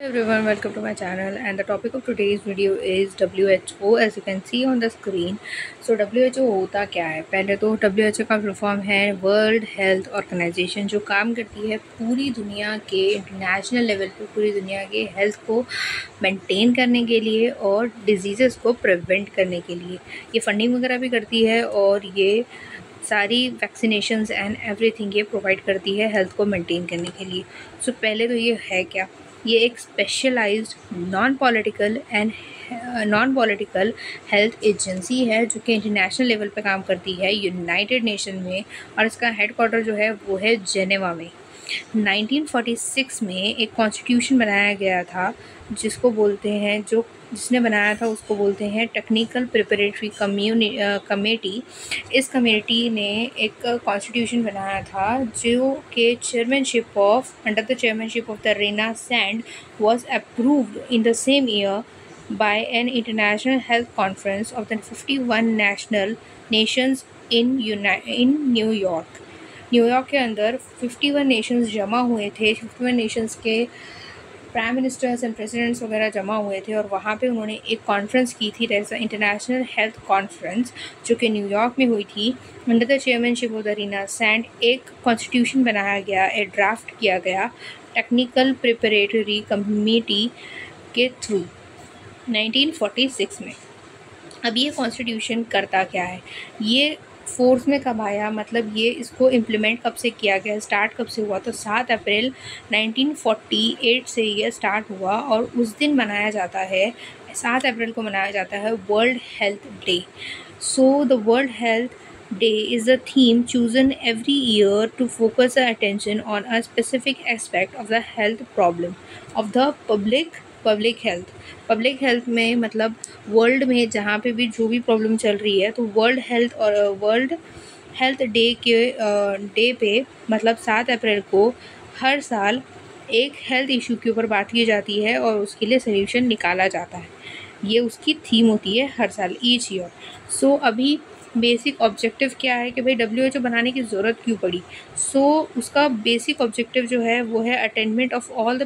Everyone, welcome to my channel, and the topic of today's video is WHO. As you can see on the screen, so WHO होता क्या है? पहले तो WHO का full form है world health organisation, जो काम करती है पूरी दुनिया के इंटरनेशनल लेवल पे पूरी दुनिया के हेल्थ को मेंटेन करने के लिए और डिजीज़ को प्रिवेंट करने के लिए। ये फंडिंग वगैरह भी करती है और ये सारी वैक्सीनेशंस एंड एवरीथिंग ये प्रोवाइड करती है हेल्थ को मेंटेन करने के लिए। सो पहले तो ये है क्या? ये एक specialised non political health agency है जो कि इंटरनेशनल लेवल पे काम करती है यूनाइटेड नेशन में, और इसका हेडक्वार्टर जो है वो है जेनेवा में। 1946 में एक कॉन्स्टिट्यूशन बनाया गया था जिसको बोलते हैं जिसने बनाया था उसको बोलते हैं टेक्निकल प्रिपरेटरी कमेटी। इस कमेटी ने एक कॉन्स्टिट्यूशन बनाया था जो कि under the chairmanship of the Reena sand was approved in the same year by an international health conference of the 51 national nations in New York. New York के अंदर 51 नेशंस जमा हुए थे। 51 नेशंस के प्राइम मिनिस्टर्स एंड प्रेसिडेंट्स वगैरह जमा हुए थे और वहाँ पे उन्होंने एक कॉन्फ्रेंस की थी, दैट्स इंटरनेशनल हेल्थ कॉन्फ्रेंस, जो कि न्यूयॉर्क में हुई थी। Under the chairmanship of the Reena sand एक कॉन्स्टिट्यूशन बनाया गया, एक ड्राफ्ट किया गया टेक्निकल प्रिपरेटरी कमेटी के थ्रू 1946 में। अब ये कॉन्स्टिट्यूशन करता क्या है? ये फोर्स में कब आया, मतलब ये इसको इम्प्लीमेंट कब से किया गया, स्टार्ट कब से हुआ? तो 7 अप्रैल 1948 से ये स्टार्ट हुआ और उस दिन मनाया जाता है, 7 अप्रैल को मनाया जाता है world health day. So the world health Day is a theme chosen every year to focus our attention on a specific aspect of the health problem of the public health। Public health में मतलब world में जहाँ पे भी जो भी problem चल रही है, तो वर्ल्ड हेल्थ डे के डे पे मतलब 7 अप्रैल को हर साल एक हेल्थ इशू के ऊपर बात की जाती है और उसके लिए सोल्यूशन निकाला जाता है। ये उसकी थीम होती है हर साल, ईच ईयर। सो अभी बेसिक ऑब्जेक्टिव क्या है कि भाई WHO बनाने की ज़रूरत क्यों पड़ी? उसका बेसिक ऑब्जेक्टिव जो है वो है attainment of all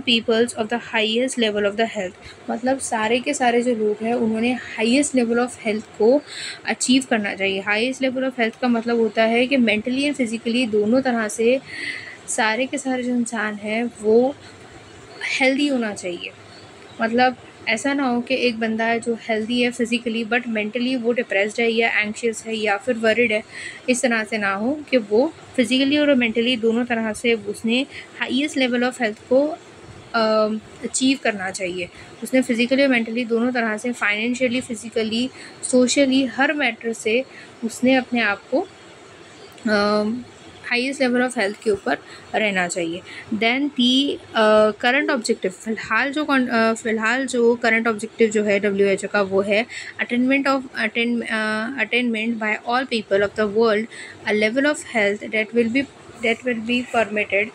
peoples of the highest level of the health. मतलब सारे के सारे जो लोग हैं उन्होंने हाईएस्ट लेवल ऑफ हेल्थ को अचीव करना चाहिए। हाईएस्ट लेवल ऑफ हेल्थ का मतलब होता है कि मेंटली एंड फिज़िकली दोनों तरह से सारे के सारे जो इंसान हैं वो हेल्दी होना चाहिए। मतलब ऐसा ना हो कि एक बंदा है जो हेल्दी है फिज़िकली बट मेंटली वो डिप्रेस्ड है या एंग्शियस है या फिर वरिड है। इस तरह से ना हो कि वो फिज़िकली और मेंटली दोनों तरह से उसने हाईएस्ट लेवल ऑफ हेल्थ को अचीव करना चाहिए। उसने फिज़िकली और मेंटली दोनों तरह से, फाइनेंशियली, फिज़िकली, सोशली, हर मैटर से उसने अपने आप को हाईएस्ट लेवल ऑफ हेल्थ के ऊपर रहना चाहिए। देन दी करंट ऑब्जेक्टिव, फ़िलहाल जो करंट ऑब्जेक्टिव जो है WHO का वो है attainment by all people of the world a level of health that will be permitted